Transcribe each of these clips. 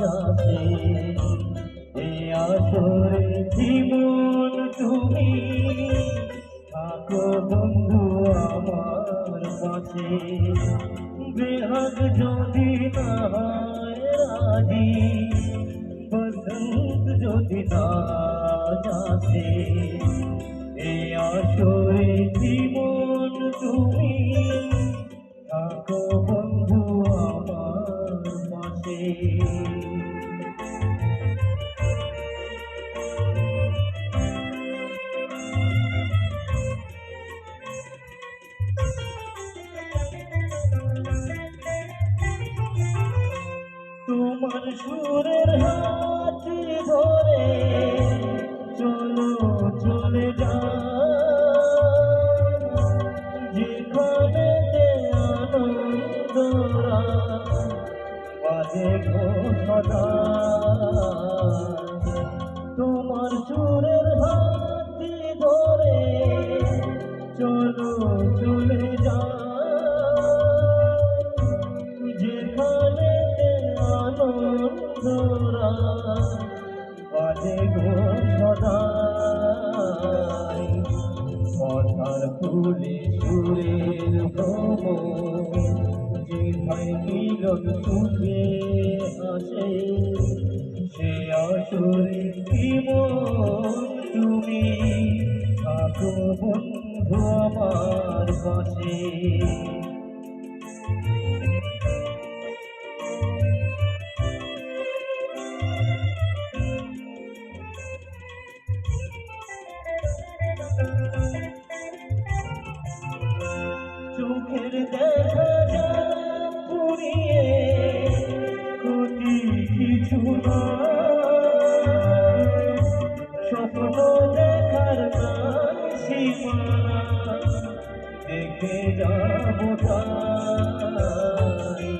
যাচ্ছে এ আসরে জীবন তুমি থাকো বন্ধু আমার পাশে বেহাগ যদি না হয় রাজি বসন্ত যদি না যাচ্ছে এ আসরে জীবন তুমি থাকো বন্ধু আমার পাশে তোমার সুরের হাত ধরে চলো চলে যাই যেখানে আনন্দরা বাজে গো সদা তোমার সুরের হাত ধরে চলো চলে যাই যেখানে আনন্দরা বাজে গো সদাই কথার ফুলে সুরের ভ্রম যেখানে মিলন সুখে আসে সে আসরে তুমি থাকো বন্ধু আমার পাশে চোখের দেখা পুড়িয়ে ক্ষতি কিছু না স্বপ্ন দেখার সীমানা দেখে যাবো তাই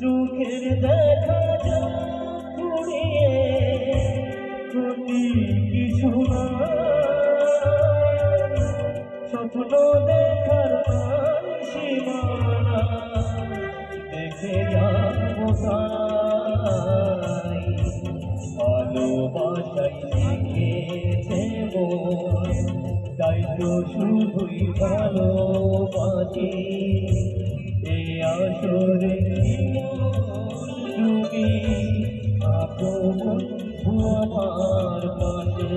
চোখের দেখা পুড়িয়ে ক্ষতি কিছু না স্বপ্ন দেখার সীমানা দেখে যাবো তাই ভালোবাসাই শিখেছে মন তাই তো শুধুই ভালোবাসি এ আসরে তুমি থাকো বন্ধু আমার পাশে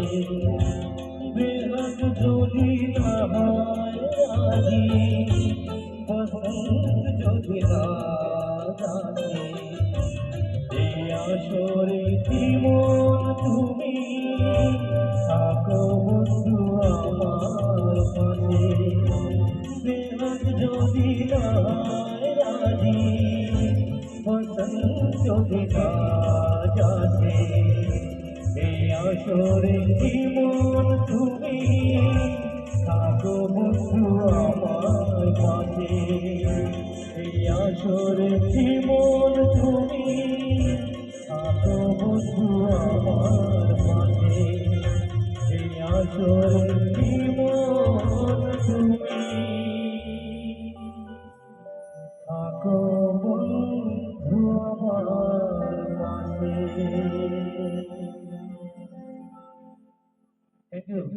বেহাগ যদি না হয় রাজি বসন্ত যদি না জানে এই আসরে জীবন তুমি থাকো বন্ধু আমার পাশে বেহাগ যদি না হয় রাজি বসন্ত যদি না জানে এই আসরে জীবন তুমি থাকো বন্ধু আমার